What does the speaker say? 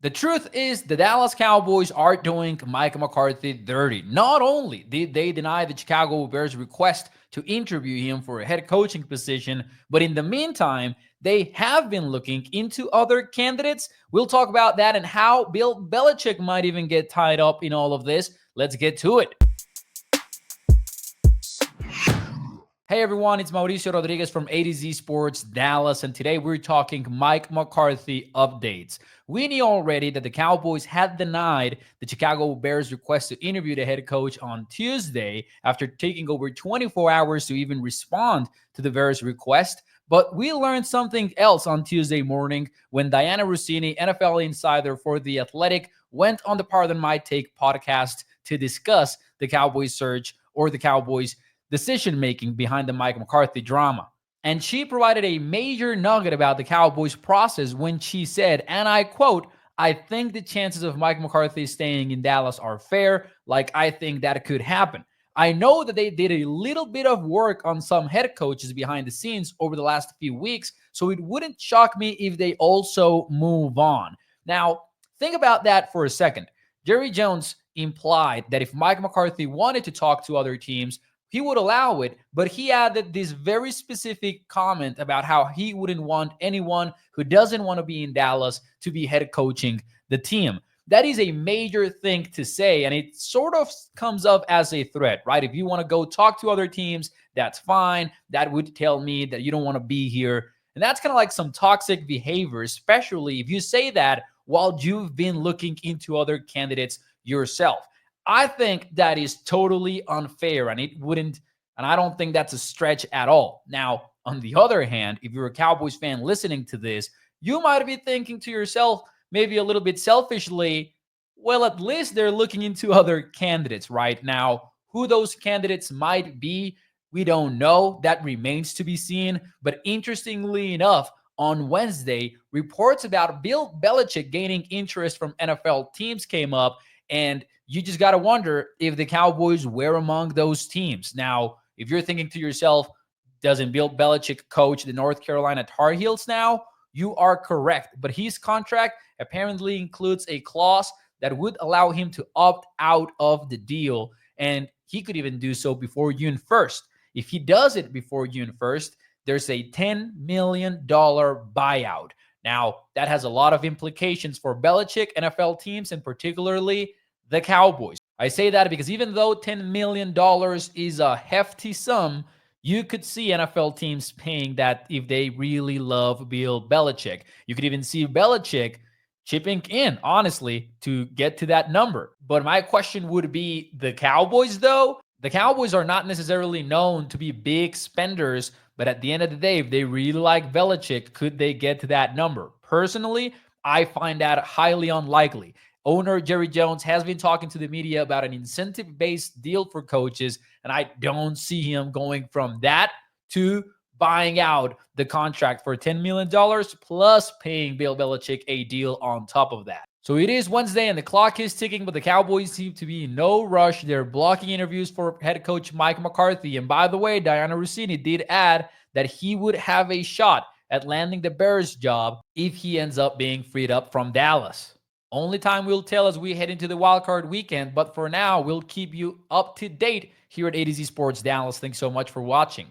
The truth is, the Dallas Cowboys are doing Mike McCarthy dirty. Not only did they deny the Chicago Bears' request to interview him for a head coaching position, but in the meantime, they have been looking into other candidates. We'll talk about that and how Bill Belichick might even get tied up in all of this. Let's get to it. Hey everyone, it's Mauricio Rodriguez from A to Z Sports Dallas, and today we're talking Mike McCarthy updates. We knew already that the Cowboys had denied the Chicago Bears' request to interview the head coach on Tuesday after taking over 24 hours to even respond to the Bears' request. But we learned something else on Tuesday morning when Diana Rossini, NFL insider for The Athletic, went on the Pardon My Take podcast to discuss the Cowboys search or the Cowboys decision making behind the Mike McCarthy drama. And she provided a major nugget about the Cowboys process when she said, and I quote, "I think the chances of Mike McCarthy staying in Dallas are fair. Like, I think that could happen. I know that they did a little bit of work on some head coaches behind the scenes over the last few weeks, so it wouldn't shock me if they also move on." Now, think about that for a second. Jerry Jones implied that if Mike McCarthy wanted to talk to other teams, he would allow it, but he added this very specific comment about how he wouldn't want anyone who doesn't want to be in Dallas to be head coaching the team. That is a major thing to say, and it sort of comes up as a threat, right? If you want to go talk to other teams, that's fine. That would tell me that you don't want to be here. And that's kind of like some toxic behavior, especially if you say that while you've been looking into other candidates yourself. I think that is totally unfair, and I don't think that's a stretch at all. Now, on the other hand, if you're a Cowboys fan listening to this, you might be thinking to yourself, maybe a little bit selfishly, well, at least they're looking into other candidates right now. Who those candidates might be, we don't know. That remains to be seen. But interestingly enough, on Wednesday, reports about Bill Belichick gaining interest from NFL teams came up, and you just got to wonder if the Cowboys were among those teams. Now, if you're thinking to yourself, doesn't Bill Belichick coach the North Carolina Tar Heels now? You are correct. But his contract apparently includes a clause that would allow him to opt out of the deal. And he could even do so before June 1st. If he does it before June 1st, there's a $10 million buyout. Now, that has a lot of implications for Belichick, NFL teams, and particularly the Cowboys. I say that because even though $10 million is a hefty sum, you could see NFL teams paying that if they really love Bill Belichick. You could even see Belichick chipping in, honestly, to get to that number. But my question would be the Cowboys, though. The Cowboys are not necessarily known to be big spenders, but at the end of the day, if they really like Belichick, could they get to that number? Personally, I find that highly unlikely. Owner Jerry Jones has been talking to the media about an incentive-based deal for coaches, and I don't see him going from that to buying out the contract for $10 million plus paying Bill Belichick a deal on top of that. So it is Wednesday and the clock is ticking, but the Cowboys seem to be in no rush. They're blocking interviews for head coach Mike McCarthy. And by the way, Diana Rossini did add that he would have a shot at landing the Bears job if he ends up being freed up from Dallas. Only time will tell as we head into the wildcard weekend, but for now, we'll keep you up to date here at A to Z Sports Dallas. Thanks so much for watching.